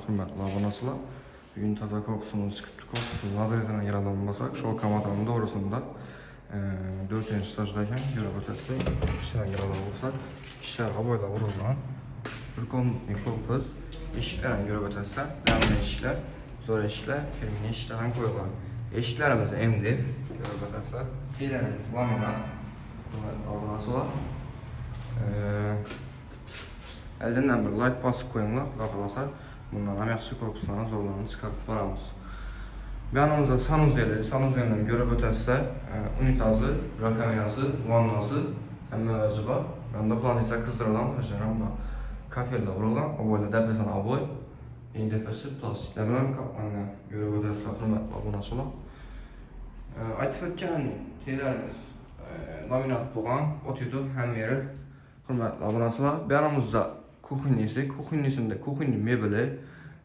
hürmetli abonatçılar. Bugün taza korkusumuz çıkıptı. Korkusumuz adresine yer alınmasak, şu kamatının doğrusunda 4. stajdayken görev ötesi işine yer alınmasak, işler aboyla vurulan bir korpus işlerin görev ötesi, devam işler, zor işler, filmin işlerden koyulan. Eşitlerimiz emdir, görev ötesi, ilerimiz laminat, abonatçılar. Elden bir like basıp koyunlar, kapılasar. Bundan əməkçi korpuslarına zorlarını çıxarıb varamız. Yanımızda sanuz yerinden görüb ötəsə, unitazı, rakamiyası, vannası, əmməyacı var. Ben de plan isə qızdırılan, kafelle vurulan, o boyda depresan aboy, yeni depresi plastiklerden kaplanına görüb ötəsə, hürmetli abonatçılar. Aytıb ötkən teylərimiz laminat boğan, otudu həm yeri, hürmetli abonatçılar. Yanımızda kuxunnisi, kuxunni mebeli,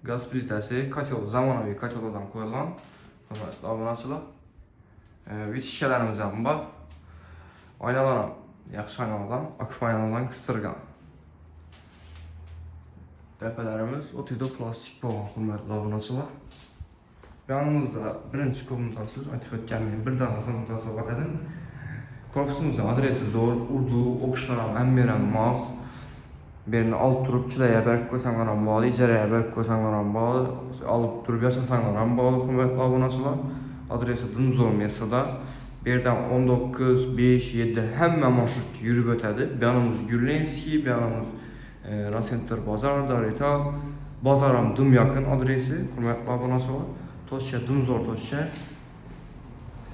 gaz plitesi, katyol, zamanəvi katyoldan koyulan hürmetli abonatçılar. Vit şişələrimizdən var. Aynalarım, yaxşı aynalardan, akuf aynalardan qıstırgan. Dəpələrimiz otudu plastik boğan hürmetli abonatçılar. Yanımızda birinci komutası, aytıb ötkənliyin bir daha komutası var edin. Korpusumuzda adresi zor, urdu, okşlaram, əmmərəm, maz. Birini alıp durup kileye berk koysanlaran bağlı, icereye berk koysanlaran bağlı, alıp durup yaşasanlaran bağlı hürmetli abonatçılar. Adresi Dımzor Mesa'da. Birden 19, 5, 7 hemen marşrut yürüp ötedi. Yanımız Gürlenski, yanımız Rasenter Bazar, Darita, Bazaram Dım yakın adresi hürmetli abonatçılar. Tosya Dımzor Tosya.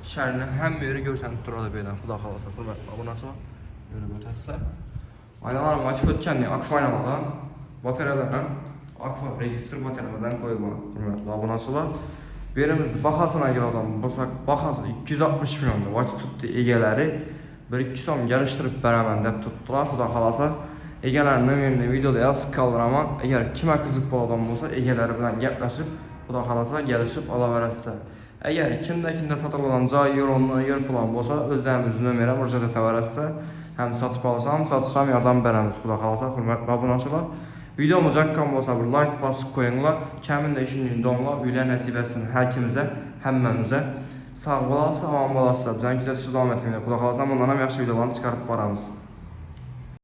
Şəhərin həm yeri görsənib durada beylən, xuda xalasa hürmetli abonatçılar. Yürüp ötəsə. Aynalarım açıp ötkənliyi akuf aynalardan, bataryalardan, akuf registr bataryalardan koyulan hürmetli abonatçılar. Birimiz baxasına girədən baxası 260 milyonda vakit tuttu egeləri 1-2 son gəlişdirib bərəməndə tutdular. Xuda xalasa egələrin nömrəni videoda yazıq kaldıraman. Eğer kimə qızıq bu adam olsa egeləri bilən gəpləşib, xuda xalasa gəlişib ala verəsizlər. Eğer kimdə satılan cay, yer yer plan olsa özlərimiz nömrə müraciət etə verəsizlər. Hem satıp alsam, satışam yardım verəmiz xuda xalasa hürmetli abonatçılar. Videomuz haqqında olsa bir like basıb koyunlar. Kəmin də işinin donlar, üylər nəsib etsin hər kimizə, həmməmizə. Sağ olasın, aman olasın. Bizən ki, siz davam etməyiniz. Xuda xalasa bundan yaxşı videolarını çıxarıb varamız.